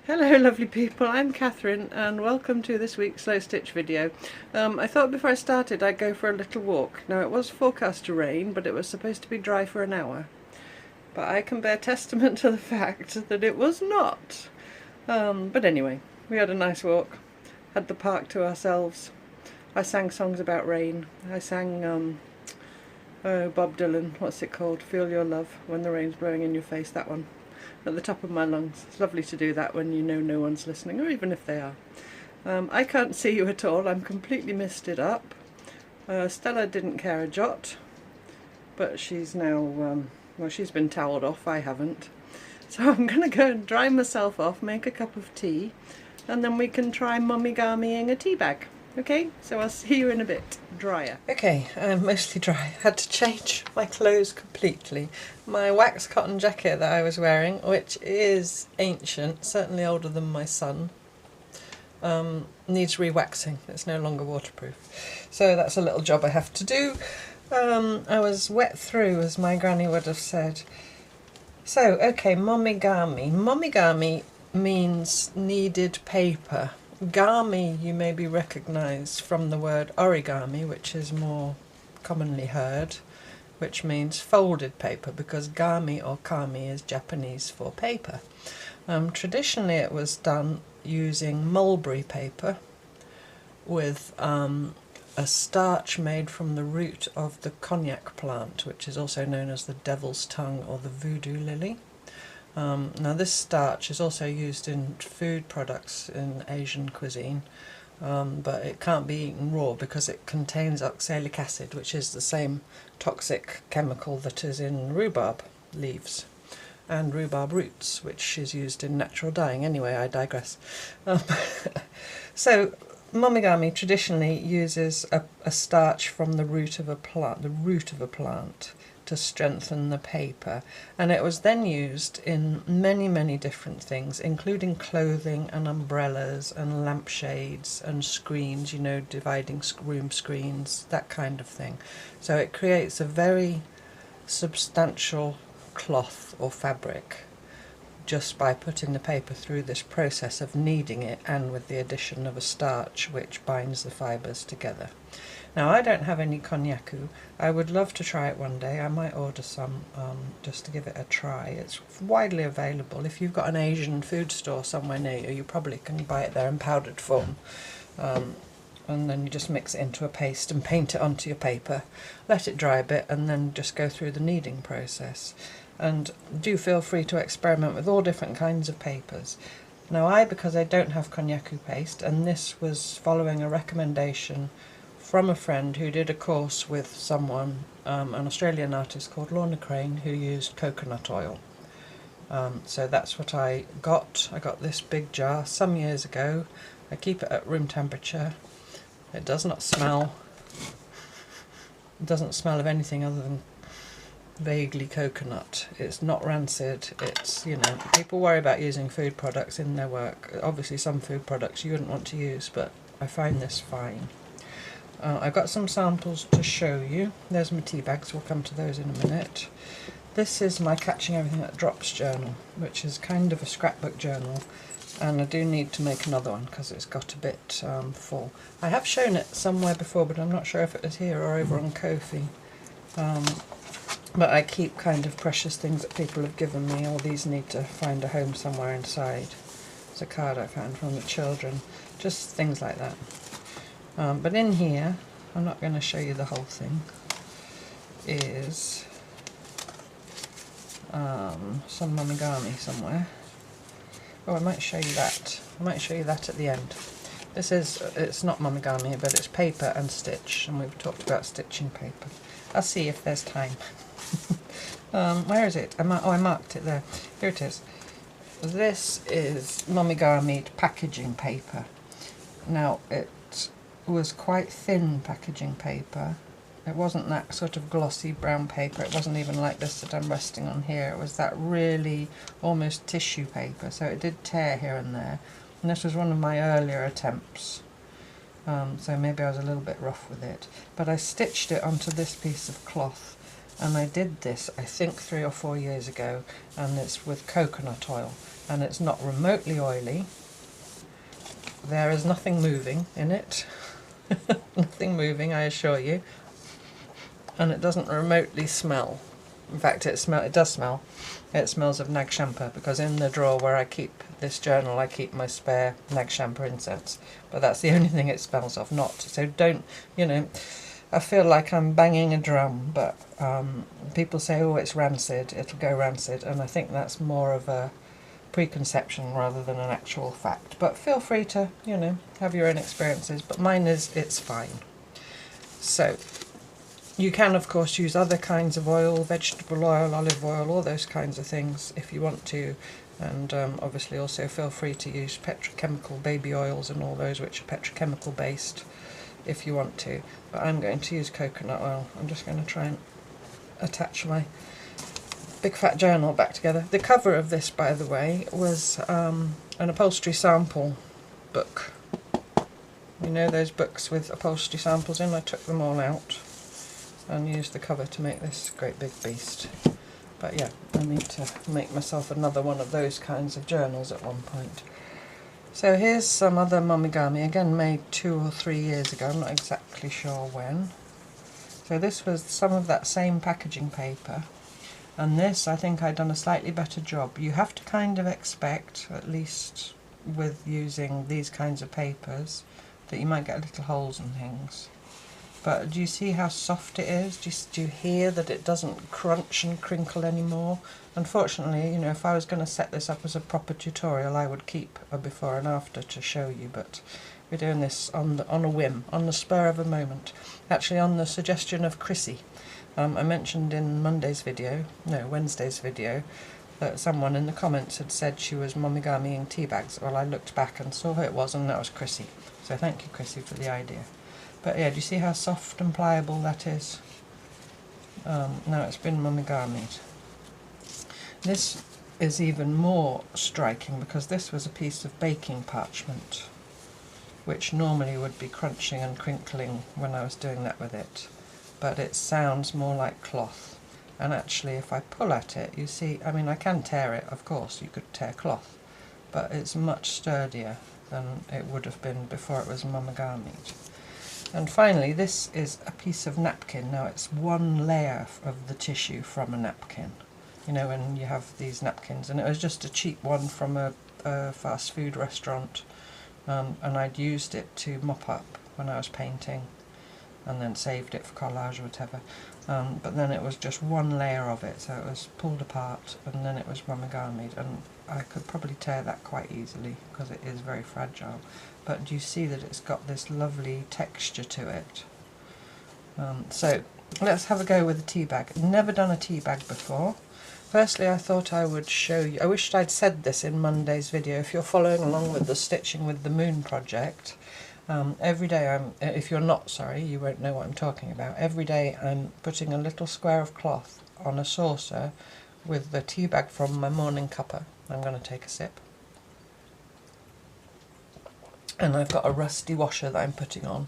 Hello lovely people, I'm Catherine and welcome to this week's Slowstitch video. I thought before I started I'd go for a little walk. Now it was forecast to rain, but it was supposed to be dry for an hour. But I can bear testament to the fact that it was not. But anyway, we had a nice walk, had the park to ourselves. I sang songs about rain. I sang Bob Dylan, what's it called? Feel Your Love When the Rain's Blowing in Your Face, that one. At the top of my lungs. It's lovely to do that when you know no one's listening, or even if they are. I can't see you at all, I'm completely misted up. Stella didn't care a jot, but she's now, well, she's been towelled off, I haven't. So I'm going to go and dry myself off, make a cup of tea, and then we can try Momigamiing a tea bag. Okay, so I'll see you in a bit. Drier. Okay, I'm mostly dry. Had to change my clothes completely. My wax cotton jacket that I was wearing, which is ancient, certainly older than my son, needs re-waxing. It's no longer waterproof. So that's a little job I have to do. I was wet through, as my granny would have said. So, okay, Momigami. Momigami means kneaded paper. Gami you maybe recognise from the word origami, which is more commonly heard, which means folded paper, because gami or kami is Japanese for paper. Traditionally it was done using mulberry paper with a starch made from the root of the cognac plant, which is also known as the devil's tongue or the voodoo lily. Now this starch is also used in food products in Asian cuisine, but it can't be eaten raw because it contains oxalic acid, which is the same toxic chemical that is in rhubarb leaves and rhubarb roots, which is used in natural dyeing. Anyway, I digress. So Momigami traditionally uses a starch from the root of a plant, to strengthen the paper, and it was then used in many different things, including clothing and umbrellas and lampshades and screens, you know, dividing room screens, that kind of thing. So it creates a very substantial cloth or fabric just by putting the paper through this process of kneading it, and with the addition of a starch which binds the fibres together. Now I don't have any konnyaku. I would love to try it one day. I might order some just to give it a try. It's widely available. If you've got an Asian food store somewhere near you, you probably can buy it there in powdered form. And then you just mix it into a paste and paint it onto your paper. Let it dry a bit and then just go through the kneading process. And do feel free to experiment with all different kinds of papers. Now because I don't have konnyaku paste, and this was following a recommendation from a friend who did a course with someone, an Australian artist called Lorna Crane, who used coconut oil. So that's what I got. I got this big jar some years ago. I keep it at room temperature. It does not smell. It doesn't smell of anything other than vaguely coconut. It's not rancid. It's, you know, people worry about using food products in their work. Obviously some food products you wouldn't want to use, but I find this fine. I've got some samples to show you. There's my tea bags, we'll come to those in a minute. This is my Catching Everything That Drops journal, which is kind of a scrapbook journal, and I do need to make another one because it's got a bit full. I have shown it somewhere before, but I'm not sure if it was here or over on Ko-fi. But I keep kind of precious things that people have given me. All these need to find a home somewhere inside. It's a card I found from the children, just things like that. But in here, I'm not going to show you the whole thing, is some Momigami somewhere. Oh, I might show you that. I might show you that at the end. This is, it's not Momigami, but it's paper and stitch, and we've talked about stitching paper. I'll see if there's time. Where is it? I marked it there. Here it is. This is Momigami packaging paper. Now, it was quite thin packaging paper. It wasn't that sort of glossy brown paper. It wasn't even like this that I'm resting on here. It was that really almost tissue paper, so it did tear here and there. And this was one of my earlier attempts, so maybe I was a little bit rough with it. But I stitched it onto this piece of cloth, and I did this I think 3 or 4 years ago, and it's with coconut oil, and it's not remotely oily. There is nothing moving in it. Nothing moving, I assure you. And it doesn't remotely smell. In fact, it does smell. It smells of nag champa, because in the drawer where I keep this journal, I keep my spare nag champa incense. But that's the only thing it smells of, not. So don't, you know, I feel like I'm banging a drum, but people say, oh, it's rancid, it'll go rancid, and I think that's more of a preconception rather than an actual fact. But feel free to, you know, have your own experiences, but mine is, it's fine. So you can of course use other kinds of oil, vegetable oil, olive oil, all those kinds of things if you want to, and obviously also feel free to use petrochemical baby oils and all those which are petrochemical based if you want to, but I'm going to use coconut oil. I'm just going to try and attach my big fat journal back together. The cover of this, by the way, was an upholstery sample book. You know those books with upholstery samples in? I took them all out and used the cover to make this great big beast. But yeah, I need to make myself another one of those kinds of journals at one point. So here's some other Momigami, again made 2 or 3 years ago, I'm not exactly sure when. So this was some of that same packaging paper. And this, I think I'd done a slightly better job. You have to kind of expect, at least with using these kinds of papers, that you might get little holes and things. But do you see how soft it is? Do you hear that it doesn't crunch and crinkle anymore? Unfortunately, you know, if I was going to set this up as a proper tutorial, I would keep a before and after to show you, but we're doing this on a whim, on the spur of a moment. Actually, on the suggestion of Chrissy. I mentioned in Wednesday's video, that someone in the comments had said she was Momigamiing tea bags. Well, I looked back and saw who it was, and that was Chrissy. So thank you, Chrissy, for the idea. But yeah, do you see how soft and pliable that is? Now it's been Momigami'd. This is even more striking because this was a piece of baking parchment, which normally would be crunching and crinkling when I was doing that with it. But it sounds more like cloth, and actually if I pull at it, you see, I mean, I can tear it, of course, you could tear cloth, but it's much sturdier than it would have been before it was Momigami'd. And finally, this is a piece of napkin. Now it's one layer of the tissue from a napkin, you know, when you have these napkins, and it was just a cheap one from a fast food restaurant, and I'd used it to mop up when I was painting, and then saved it for collage or whatever. But then it was just one layer of it, so it was pulled apart, and then it was Momigami'd, and I could probably tear that quite easily because it is very fragile. But do you see that it's got this lovely texture to it? So let's have a go with a tea bag. Never done a tea bag before. Firstly, I thought I would show you, I wished I'd said this in Monday's video. If you're following along with the Stitching with the Moon project, every day if you're not, sorry, you won't know what I'm talking about. Every day I'm putting a little square of cloth on a saucer with the tea bag from my morning cuppa. I'm going to take a sip. And I've got a rusty washer that I'm putting on.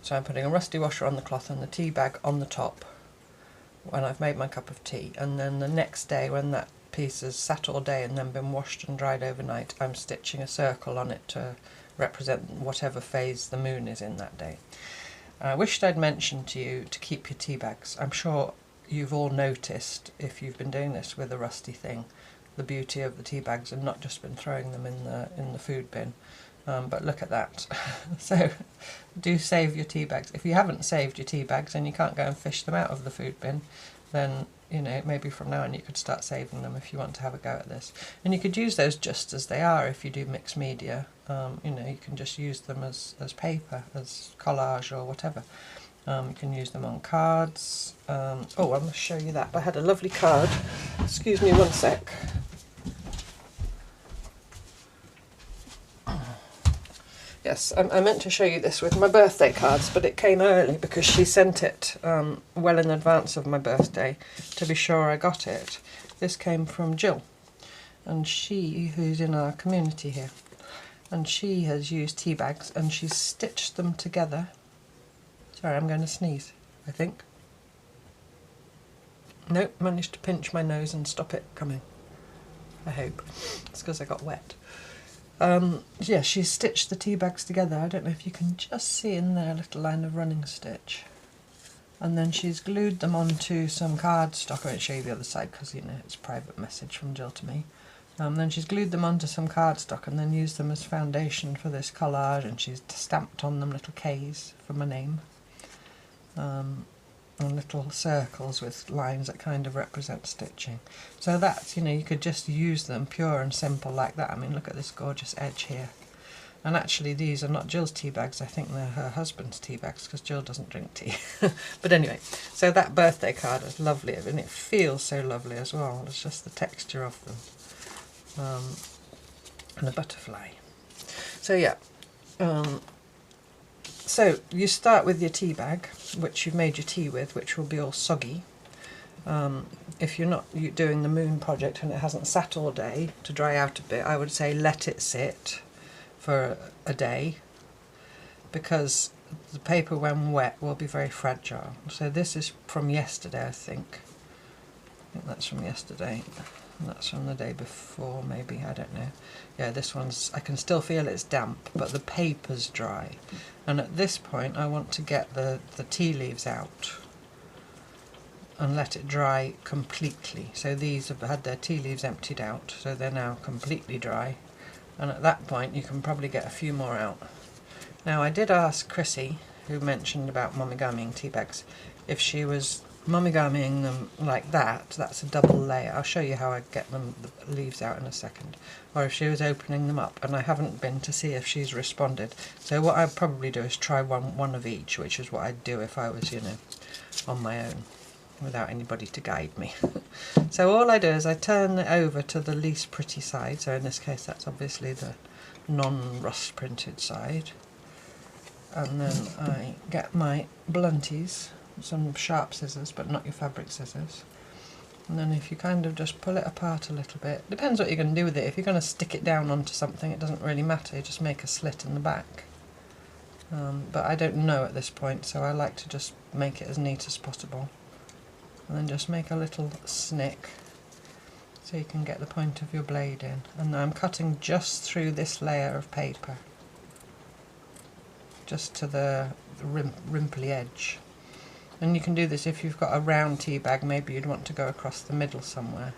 So I'm putting a rusty washer on the cloth and the tea bag on the top when I've made my cup of tea. And then the next day, when that piece has sat all day and then been washed and dried overnight, I'm stitching a circle on it to represent whatever phase the moon is in that day. I wished I'd mentioned to you to keep your tea bags. I'm sure you've all noticed, if you've been doing this with a rusty thing, the beauty of the tea bags and not just been throwing them in the food bin. But look at that. So do save your tea bags. If you haven't saved your tea bags and you can't go and fish them out of the food bin, then, you know, maybe from now on you could start saving them if you want to have a go at this. And you could use those just as they are if you do mixed media. You know, you can just use them as paper, as collage or whatever. You can use them on cards. Oh, I must show you that. I had a lovely card. Excuse me one sec. Yes, I meant to show you this with my birthday cards, but it came early because she sent it well in advance of my birthday to be sure I got it. This came from Jill, and she, who's in our community here, and she has used tea bags and she's stitched them together. Sorry, I'm going to sneeze, I think. Nope, managed to pinch my nose and stop it coming. I hope. It's because I got wet. Yeah, she's stitched the tea bags together. I don't know if you can just see in there a little line of running stitch. And then she's glued them onto some cardstock. I won't show you the other side because, you know, it's a private message from Jill to me. Then she's glued them onto some cardstock and then used them as foundation for this collage, and she's stamped on them little K's for my name. And little circles with lines that kind of represent stitching. So that's, you know, you could just use them pure and simple like that. I mean, look at this gorgeous edge here. And actually these are not Jill's tea bags, I think they're her husband's tea bags because Jill doesn't drink tea. But anyway, so that birthday card is lovely and it feels so lovely as well. It's just the texture of them. And a butterfly. So yeah, so you start with your tea bag, which you've made your tea with, which will be all soggy. If you're not doing the moon project and it hasn't sat all day to dry out a bit, I would say let it sit for a day, because the paper when wet will be very fragile. So this is from yesterday, I think that's from yesterday, and that's from the day before maybe, I don't know. Yeah, this one's, I can still feel it's damp, but the paper's dry. And at this point I want to get the tea leaves out and let it dry completely. So these have had their tea leaves emptied out, so they're now completely dry. And at that point you can probably get a few more out. Now I did ask Chrissy, who mentioned about Momigamiing tea bags, if she was Momigamiing them like that, that's a double layer. I'll show you how I get them, the leaves out in a second. Or if she was opening them up, and I haven't been to see if she's responded. So what I'd probably do is try one of each, which is what I'd do if I was, you know, on my own, without anybody to guide me. So all I do is I turn it over to the least pretty side, so in this case that's obviously the non-rust printed side, and then I get my blunties, some sharp scissors but not your fabric scissors, and then if you kind of just pull it apart a little bit, depends what you're going to do with it. If you're going to stick it down onto something it doesn't really matter, you just make a slit in the back. But I don't know at this point, so I like to just make it as neat as possible. And then just make a little snick so you can get the point of your blade in. And I'm cutting just through this layer of paper, just to the rimply edge. And you can do this if you've got a round tea bag, maybe you'd want to go across the middle somewhere.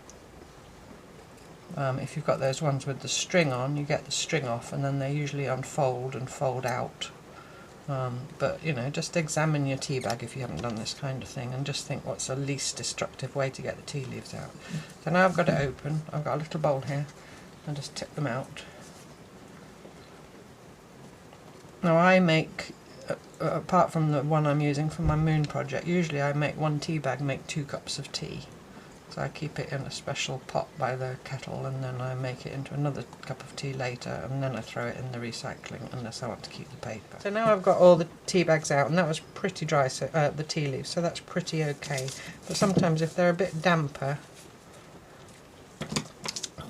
If you've got those ones with the string on, you get the string off and then they usually unfold and fold out. But you know, just examine your tea bag if you haven't done this kind of thing and just think what's the least destructive way to get the tea leaves out. So now I've got it open, I've got a little bowl here, and just tip them out. Now I make, apart from the one I'm using for my moon project, usually I make one tea bag make 2 cups of tea. So I keep it in a special pot by the kettle, and then I make it into another cup of tea later, and then I throw it in the recycling unless I want to keep the paper. So now I've got all the tea bags out, and that was pretty dry, so the tea leaves, so that's pretty okay. But sometimes if they're a bit damper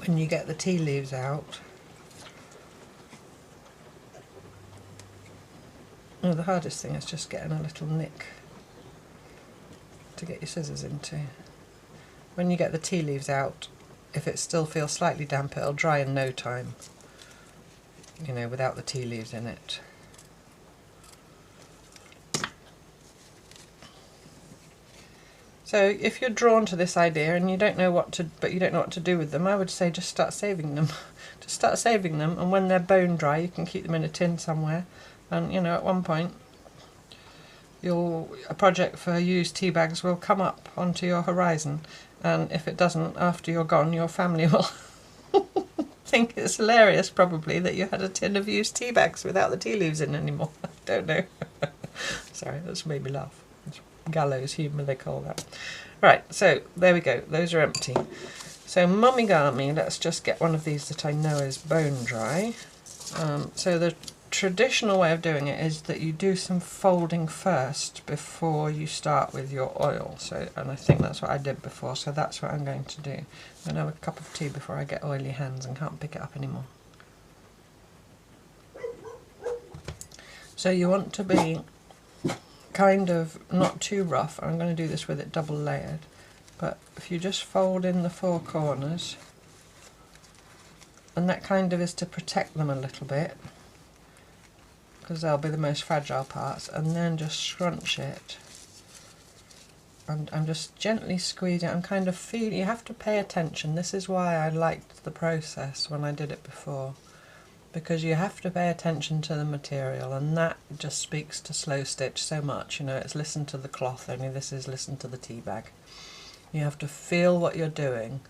when you get the tea leaves out, the hardest thing is just getting a little nick to get your scissors into. When you get the tea leaves out, if it still feels slightly damp, it'll dry in no time, you know, without the tea leaves in it. So if you're drawn to this idea and you don't know what to, do with them, I would say just start saving them. Just start saving them, and when they're bone dry, you can keep them in a tin somewhere. And you know, at one point, a project for used tea bags will come up onto your horizon. And if it doesn't, after you're gone, your family will think it's hilarious, probably, that you had a tin of used tea bags without the tea leaves in anymore. I don't know. Sorry, that's made me laugh. It's gallows humour, they call that. Right, so there we go. Those are empty. So Momigami, let's just get one of these that I know is bone dry. So the traditional way of doing it is that you do some folding first before you start with your oil. So, and I think that's what I did before, so that's what I'm going to do. I'm going to have a cup of tea before I get oily hands and can't pick it up anymore. So you want to be kind of not too rough. I'm going to do this with it double layered, But if you just fold in the four corners, and that kind of is to protect them a little bit, because they'll be the most fragile parts, and then just scrunch it. And I'm just gently squeezing. I'm kind of feeling, you have to pay attention. This is why I liked the process when I did it before, because you have to pay attention to the material, and that just speaks to Slowstitch so much. You know, it's listen to the cloth, only this is listen to the tea bag. You have to feel what you're doing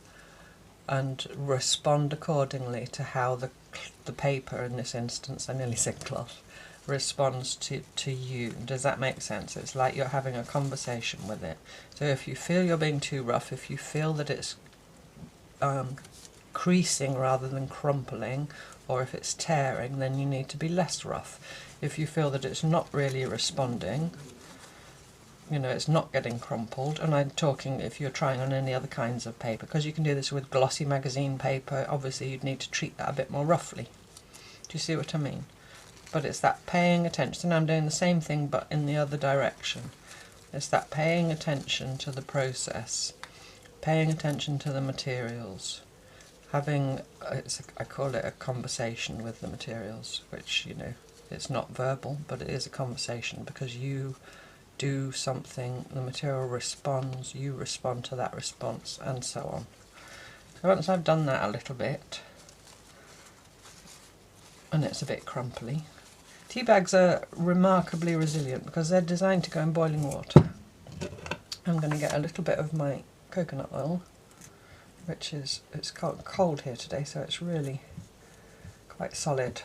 and respond accordingly to how the paper, in this instance, I nearly said cloth, responds to you. Does that make sense? It's like you're having a conversation with it. So if you feel you're being too rough, if you feel that it's creasing rather than crumpling, or if it's tearing, then you need to be less rough. If you feel that it's not really responding, you know, it's not getting crumpled, and I'm talking if you're trying on any other kinds of paper, because you can do this with glossy magazine paper, obviously you'd need to treat that a bit more roughly. Do you see what I mean? But it's that paying attention, and I'm doing the same thing but in the other direction. It's that paying attention to the process, paying attention to the materials, having, I call it a conversation with the materials, which, you know, it's not verbal, but it is a conversation, because you do something, the material responds, you respond to that response, and so on. So once I've done that a little bit, and it's a bit crumply, tea bags are remarkably resilient because they're designed to go in boiling water. I'm going to get a little bit of my coconut oil, which is, it's cold here today, so it's really quite solid.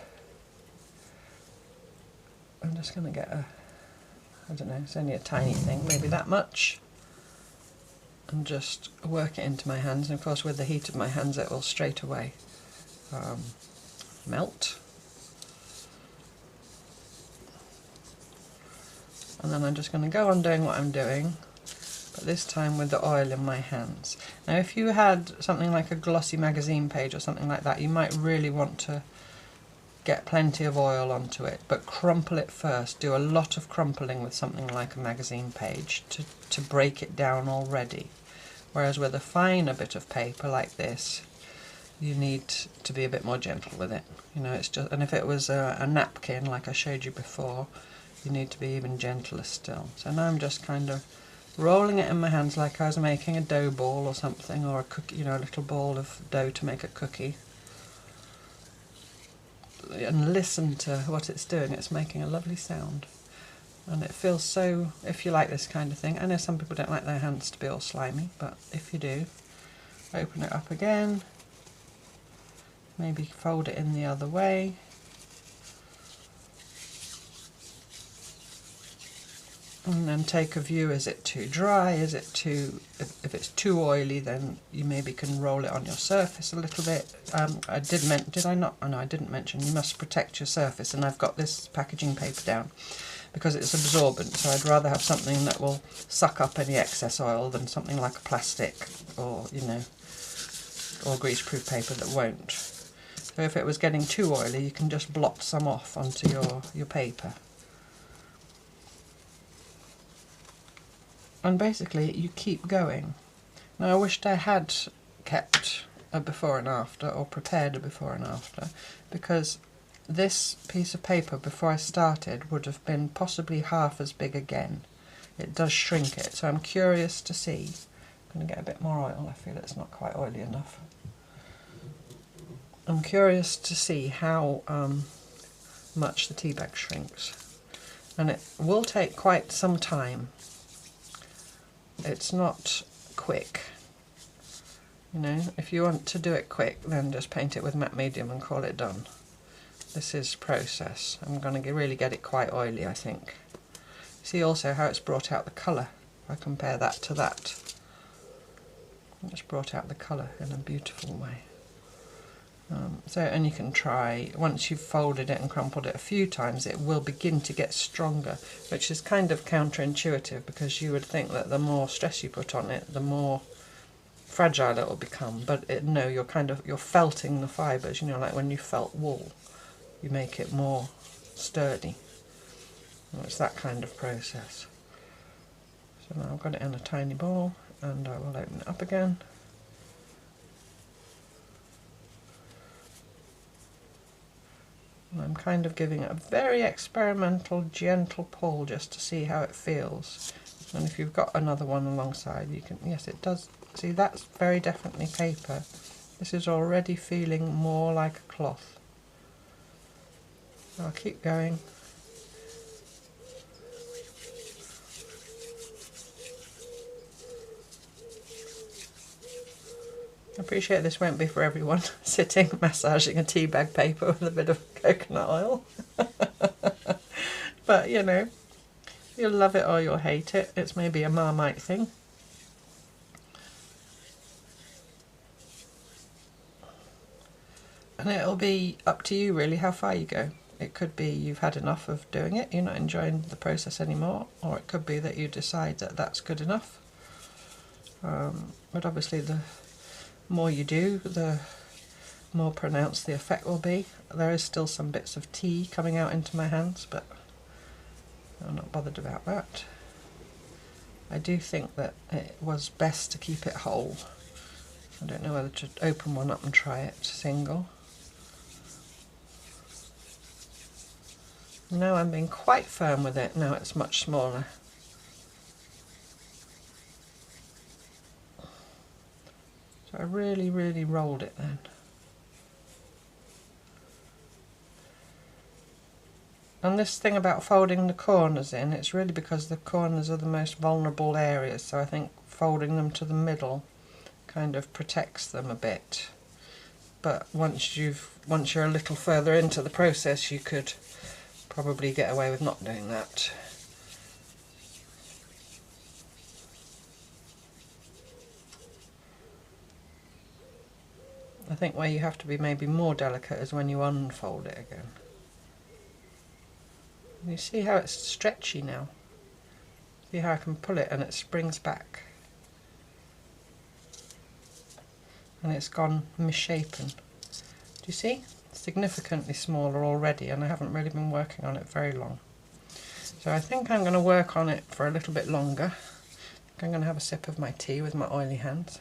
I'm just going to get a, I don't know, it's only a tiny thing, maybe that much, and just work it into my hands. And of course with the heat of my hands it will straight away melt. And then I'm just going to go on doing what I'm doing, but this time with the oil in my hands. Now if you had something like a glossy magazine page or something like that, you might really want to get plenty of oil onto it, but crumple it first. Do a lot of crumpling with something like a magazine page to break it down already. Whereas with a finer bit of paper like this, you need to be a bit more gentle with it. You know, it's just, and if it was a napkin like I showed you before, you need to be even gentler still. So now I'm just kind of rolling it in my hands like I was making a dough ball or something, or a cookie, you know, a little ball of dough to make a cookie. And listen to what it's doing. It's making a lovely sound, and it feels so, if you like this kind of thing. I know some people don't like their hands to be all slimy, but if you do, open it up again, maybe fold it in the other way, and then take a view. Is it too dry? Is it too, if it's too oily, then you maybe can roll it on your surface a little bit. Did I not? Oh no, I didn't mention you must protect your surface, and I've got this packaging paper down because it's absorbent, so I'd rather have something that will suck up any excess oil than something like a plastic or, you know, or greaseproof paper that won't. So if it was getting too oily, you can just blot some off onto your paper. And basically you keep going. Now I wished I had kept a before and after, or prepared a before and after, because this piece of paper before I started would have been possibly half as big again. It does shrink it, so I'm curious to see. I'm going to get a bit more oil, I feel it's not quite oily enough. I'm curious to see how much the tea bag shrinks, and it will take quite some time. It's not quick. You know, if you want to do it quick, then just paint it with matte medium and call it done. This is process. I'm going to really get it quite oily, I think. See also how it's brought out the colour. If I compare that to that, it's brought out the colour in a beautiful way. And you can try, once you've folded it and crumpled it a few times, it will begin to get stronger, which is kind of counterintuitive, because you would think that the more stress you put on it, the more fragile it will become. But no, you're felting the fibres, you know, like when you felt wool, you make it more sturdy. It's that kind of process. So now I've got it in a tiny ball, and I will open it up again. And I'm kind of giving it a very experimental, gentle pull just to see how it feels. And if you've got another one alongside, you can, yes, it does. See, that's very definitely paper. This is already feeling more like a cloth. I'll keep going. I appreciate this won't be for everyone, sitting massaging a tea bag paper with a bit of coconut oil. But you know, you'll love it or you'll hate it. It's maybe a Marmite thing. And it'll be up to you really how far you go. It could be you've had enough of doing it, you're not enjoying the process anymore, or it could be that you decide that that's good enough. But obviously the more you do, the more pronounced the effect will be. There is still some bits of tea coming out into my hands, but I'm not bothered about that. I do think that it was best to keep it whole. I don't know whether to open one up and try it single. Now I'm being quite firm with it, now it's much smaller. So I really, really rolled it then. And this thing about folding the corners in, it's really because the corners are the most vulnerable areas, so I think folding them to the middle kind of protects them a bit. But once you're a little further into the process, you could probably get away with not doing that. I think where you have to be maybe more delicate is when you unfold it again. You see how it's stretchy now? See how I can pull it and it springs back? And it's gone misshapen. Do you see? Significantly smaller already, and I haven't really been working on it very long. So I think I'm going to work on it for a little bit longer. I think I'm going to have a sip of my tea with my oily hands.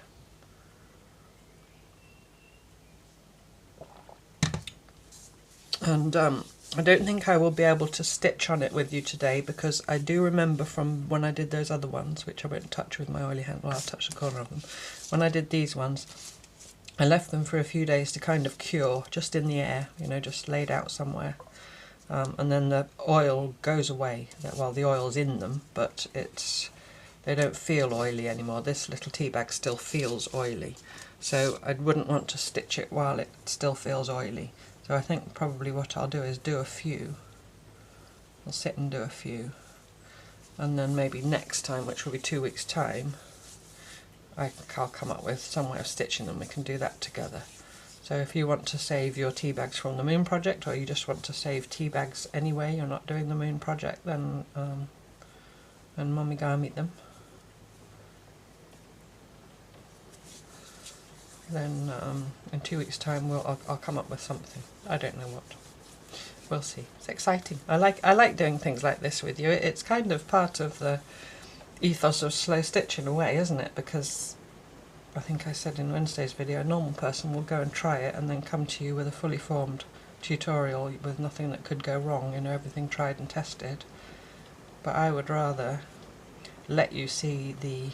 And I don't think I will be able to stitch on it with you today, because I do remember from when I did those other ones, which I won't touch with my oily hand, well, I'll touch the corner of them. When I did these ones, I left them for a few days to kind of cure, just in the air, you know, just laid out somewhere. And then the oil goes away. Well, the oil's in them, but they don't feel oily anymore. This little tea bag still feels oily. So I wouldn't want to stitch it while it still feels oily. So I think probably what I'll do is do a few. I'll sit and do a few. And then maybe next time, which will be 2 weeks' time, I'll come up with some way of stitching them. We can do that together. So if you want to save your tea bags from the moon project, or you just want to save tea bags anyway, you're not doing the moon project, then Momigami them. Then in 2 weeks' time I'll come up with something. I don't know what. We'll see. It's exciting. I like doing things like this with you. It's kind of part of the ethos of Slowstitch in a way, isn't it? Because I think I said in Wednesday's video, a normal person will go and try it and then come to you with a fully formed tutorial with nothing that could go wrong, you know, everything tried and tested. But I would rather let you see the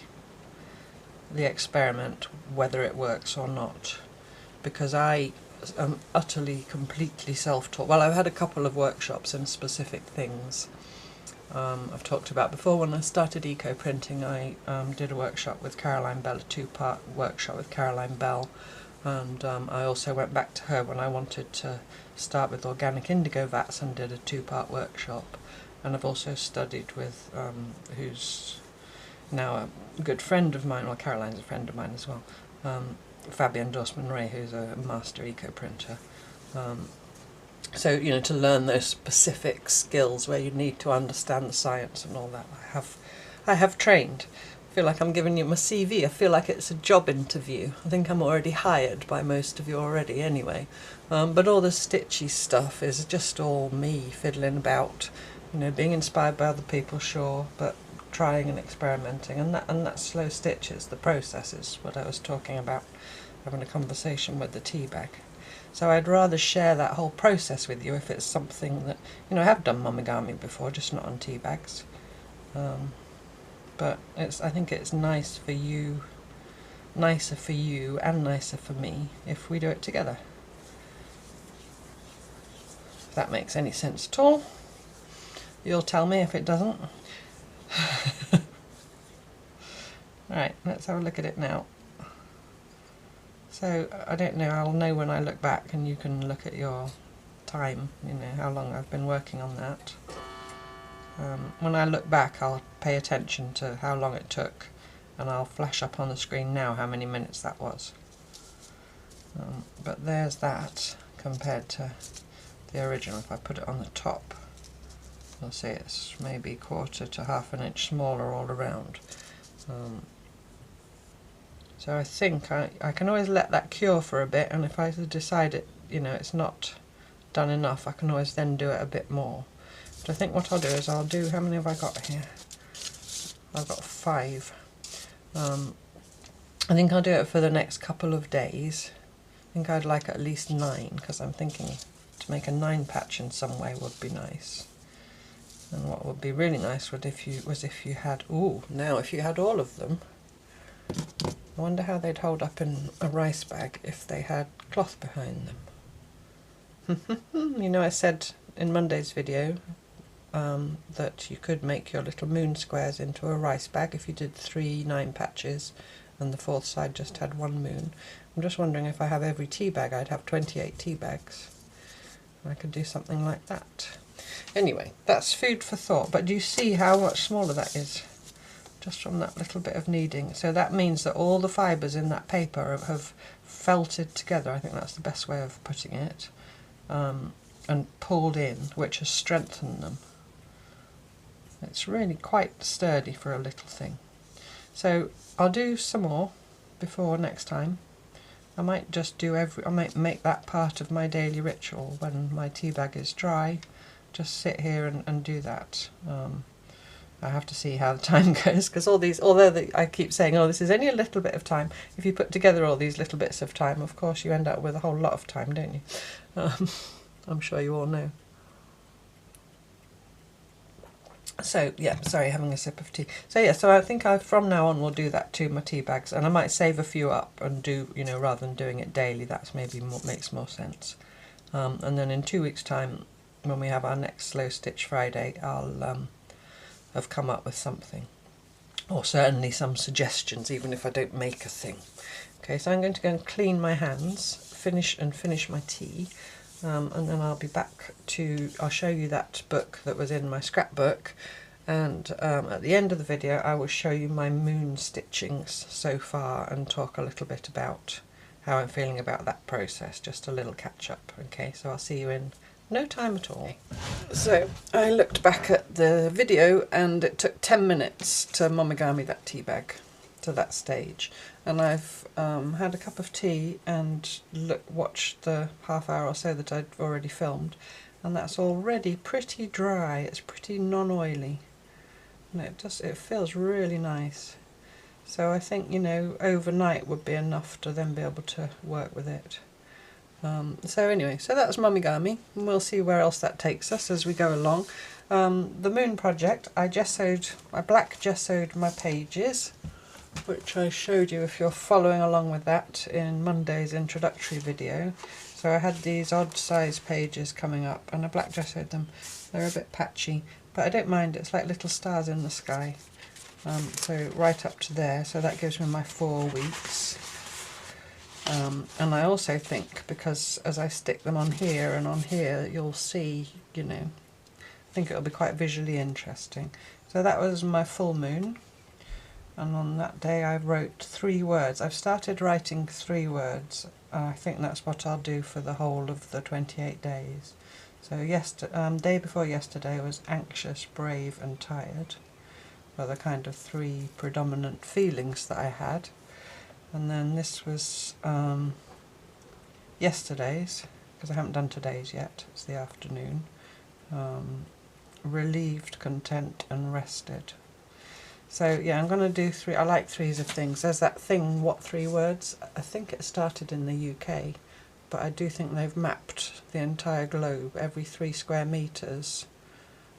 experiment, whether it works or not, because I am utterly, completely self-taught. Well, I've had a couple of workshops in specific things. I've talked about before, when I started eco-printing, I did a workshop with Caroline Bell, a 2-part workshop with Caroline Bell, and I also went back to her when I wanted to start with organic indigo vats and did a 2-part workshop. And I've also studied with, who's now a good friend of mine, well, Caroline's a friend of mine as well, Fabienne Dorsman-Ray, who's a master eco-printer. So, you know, to learn those specific skills where you need to understand the science and all that, I have trained. I feel like I'm giving you my CV. I feel like it's a job interview. I think I'm already hired by most of you already anyway. But all the stitchy stuff is just all me fiddling about, you know, being inspired by other people, sure, but trying and experimenting, and that slow stitch is the process, is what I was talking about, having a conversation with the tea bag. So I'd rather share that whole process with you if it's something that, I have done Momigami before, just not on tea bags. But I think it's nicer for you and nicer for me if we do it together. If that makes any sense at all. You'll tell me if it doesn't. Right, let's have a look at it now. So, I don't know, I'll know when I look back, and you can look at your time, how long I've been working on that. When I look back, I'll pay attention to how long it took, and I'll flash up on the screen now how many minutes that was. But there's that compared to the original. If I put it on the top, you'll see it's maybe 1/4 to 1/2 inch smaller all around. So I think I can always let that cure for a bit, and if I decide it's not done enough, I can always then do it a bit more. But I think what I'll do is how many have I got here? I've got 5. I think I'll do it for the next couple of days. I think I'd like at least 9, because I'm thinking to make a 9 patch in some way would be nice. And what would be really nice if you had all of them. I wonder how they'd hold up in a rice bag if they had cloth behind them. I said in Monday's video that you could make your little moon squares into a rice bag if you did 3 9 patches and the 4th side just had 1 moon. I'm just wondering if I have every tea bag, I'd have 28 tea bags. I could do something like that. Anyway, that's food for thought, but do you see how much smaller that is? Just from that little bit of kneading. So that means that all the fibres in that paper have felted together, I think that's the best way of putting it, and pulled in, which has strengthened them. It's really quite sturdy for a little thing. So I'll do some more before next time. I might just I might make that part of my daily ritual when my tea bag is dry. Just sit here and do that. I have to see how the time goes, because although I keep saying, oh, this is only a little bit of time, if you put together all these little bits of time, of course you end up with a whole lot of time, don't you? I'm sure you all know. So yeah, sorry, having a sip of tea. So yeah, so I think from now on will do that to my tea bags, and I might save a few up and do, rather than doing it daily, that's maybe makes more sense. And then in 2 weeks' time, when we have our next Slow Stitch Friday, I'll have come up with something, or certainly some suggestions, even if I don't make a thing. Okay, so I'm going to go and clean my hands, finish my tea, and then I'll be back I'll show you that book that was in my scrapbook, and at the end of the video I will show you my moon stitchings so far and talk a little bit about how I'm feeling about that process, just a little catch up. Okay, so I'll see you in no time at all. So I looked back at the video and it took 10 minutes to Momigami that tea bag to that stage, and I've had a cup of tea and watched the half hour or so that I'd already filmed, and that's already pretty dry. It's pretty non-oily, and it feels really nice. So I think overnight would be enough to then be able to work with it. So anyway, so that's Momigami, and we'll see where else that takes us as we go along. The moon project, I black gessoed my pages, which I showed you if you're following along with that in Monday's introductory video. So I had these odd size pages coming up and I black gessoed them. They're a bit patchy, but I don't mind, it's like little stars in the sky. So right up to there, so that gives me my 4 weeks. And I also think, because as I stick them on here and on here, you'll see, I think it'll be quite visually interesting. So that was my full moon, and on that day I wrote 3 words. I've started writing 3 words. I think that's what I'll do for the whole of the 28 days. So day before yesterday was anxious, brave and tired, were the kind of 3 predominant feelings that I had. And then this was yesterday's, because I haven't done today's yet, it's the afternoon. Relieved, content and rested. So yeah, I'm going to do 3. I like threes of things. There's that thing, what 3 words? I think it started in the UK, but I do think they've mapped the entire globe. Every 3 square metres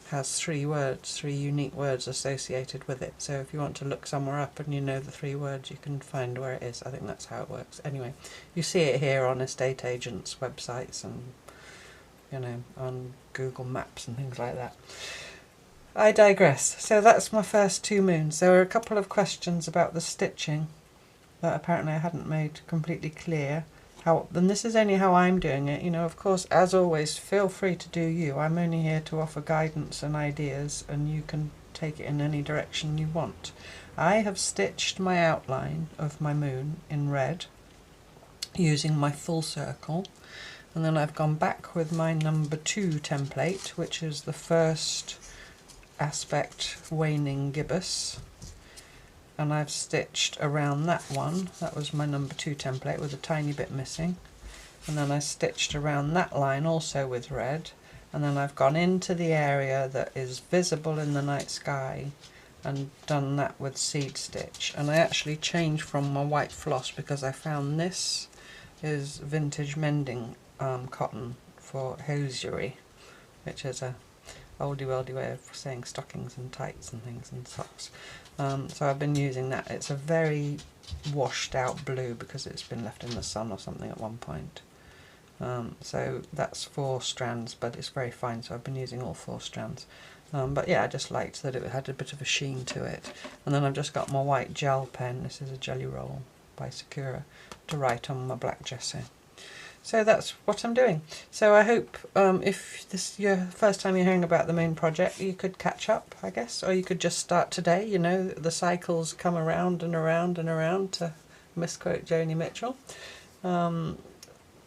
has 3 words, 3 unique words associated with it. So if you want to look somewhere up and you know the 3 words, you can find where it is. I think that's how it works. Anyway, you see it here on estate agents' websites and, you know, on Google Maps and things like that. I digress. So that's my first 2 moons. There were a couple of questions about the stitching that apparently I hadn't made completely clear. And this is only how I'm doing it. You know, of course, as always, feel free to do you. I'm only here to offer guidance and ideas, and you can take it in any direction you want. I have stitched my outline of my moon in red using my full circle, and then I've gone back with my number 2 template, which is the first aspect waning gibbous, and I've stitched around that one. That was my number 2 template with a tiny bit missing, and then I stitched around that line also with red, and then I've gone into the area that is visible in the night sky and done that with seed stitch. And I actually changed from my white floss because I found this is vintage mending cotton for hosiery, which is a oldie-worldy way of saying stockings and tights and things and socks. So I've been using that. It's a very washed out blue because it's been left in the sun or something at one point. So that's 4 strands, but it's very fine, so I've been using all 4 strands. But yeah, I just liked that it had a bit of a sheen to it. And then I've just got my white gel pen, this is a Jelly Roll by Sakura, to write on my black gesso. So that's what I'm doing. So I hope if this is your first time you're hearing about the main project, you could catch up, I guess, or you could just start today. You know, the cycles come around and around and around, to misquote Joni Mitchell.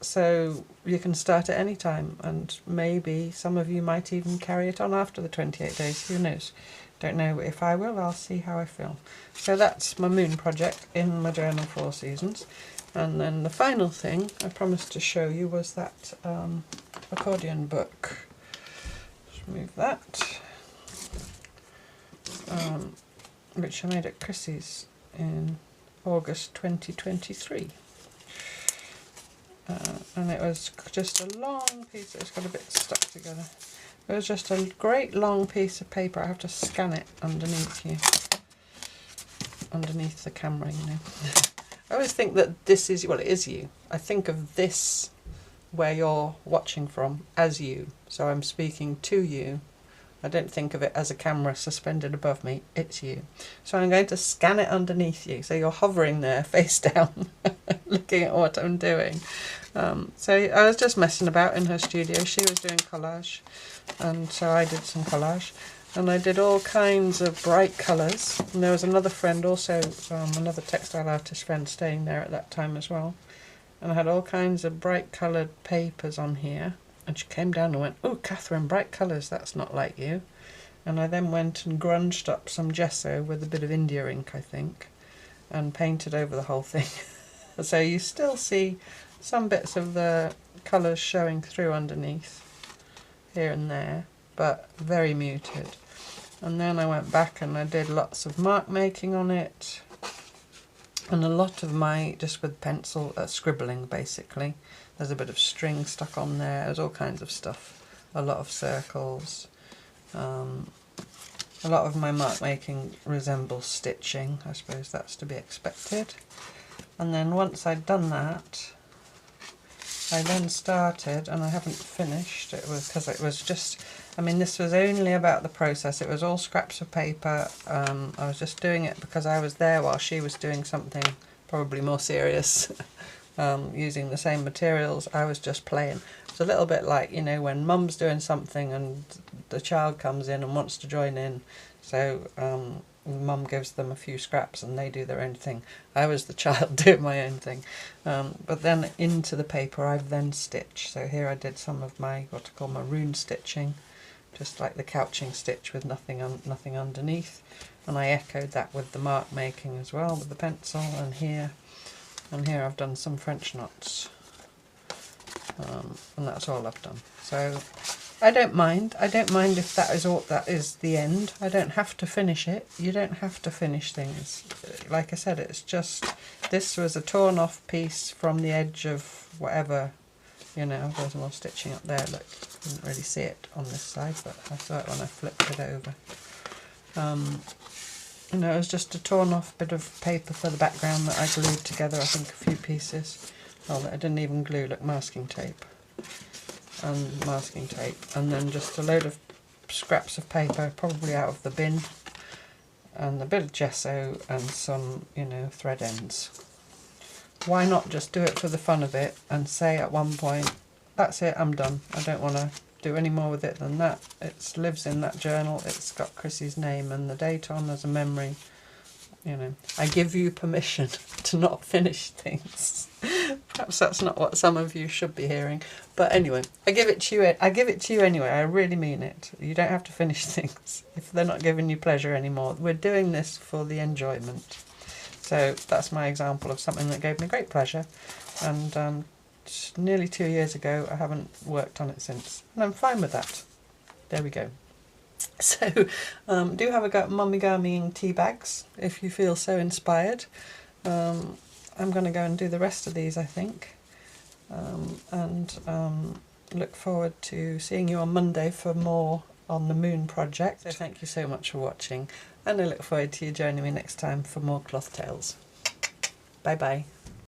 So you can start at any time, and maybe some of you might even carry it on after the 28 days, who knows. Don't know if I will, I'll see how I feel. So that's my moon project in my journal for all seasons. And then the final thing I promised to show you was that accordion book. Just move that. Which I made at Chrissy's in August 2023. And it was just a long piece, it's got a bit stuck together. It was just a great long piece of paper. I have to scan it underneath you, underneath the camera, you know. I always think that this is, well, it is you. I think of this, where you're watching from, as you. So I'm speaking to you. I don't think of it as a camera suspended above me. It's you. So I'm going to scan it underneath you. So you're hovering there, face down, looking at what I'm doing. So I was just messing about in her studio. She was doing collage, and so I did some collage. And I did all kinds of bright colours. And there was another friend also, another textile artist friend staying there at that time as well. And I had all kinds of bright coloured papers on here. And she came down and went, "Oh, Catherine, bright colours, that's not like you." And I then went and grunged up some gesso with a bit of India ink, I think, and painted over the whole thing. So you still see some bits of the colours showing through underneath, here and there, but very muted. And then I went back and I did lots of mark making on it, and a lot of my, just with pencil, scribbling basically. There's a bit of string stuck on there, there's all kinds of stuff, a lot of circles. A lot of my mark making resembles stitching, I suppose that's to be expected. And then once I'd done that, I then started, and I haven't finished, it was because it was just, I mean, this was only about the process. It was all scraps of paper. I was just doing it because I was there while she was doing something probably more serious, using the same materials. I was just playing. It's a little bit like, you know, when mum's doing something and the child comes in and wants to join in. So mum gives them a few scraps and they do their own thing. I was the child doing my own thing. But then into the paper I've then stitched. So here I did some of my, what I call my rune stitching, just like the couching stitch with nothing underneath. And I echoed that with the mark making as well with the pencil. And here I've done some French knots. And that's all I've done. So I don't mind. I don't mind if that is the end. I don't have to finish it. You don't have to finish things. Like I said, it's just, this was a torn off piece from the edge of whatever, you know. There's more stitching up there. Look, you didn't really see it on this side, but I saw it when I flipped it over. You know, it was just a torn off bit of paper for the background that I glued together, I think a few pieces. Oh, I didn't even glue, look, masking tape. And masking tape, and then just a load of scraps of paper, probably out of the bin, and a bit of gesso and some, you know, thread ends. Why not just do it for the fun of it and say at one point, that's it, I'm done. I don't want to do any more with it than that. It lives in that journal, it's got Chrissy's name and the date on as a memory. You know, I give you permission to not finish things. Perhaps that's not what some of you should be hearing, but anyway, I give it to you. I give it to you anyway. I really mean it. You don't have to finish things if they're not giving you pleasure anymore. We're doing this for the enjoyment. So that's my example of something that gave me great pleasure, and nearly 2 years ago. I haven't worked on it since, and I'm fine with that. There we go. So do have a go at Momigamiing tea bags if you feel so inspired. I'm going to go and do the rest of these, I think, and look forward to seeing you on Monday for more on the Moon project. So thank you so much for watching, and I look forward to you joining me next time for more Cloth Tales. Bye bye.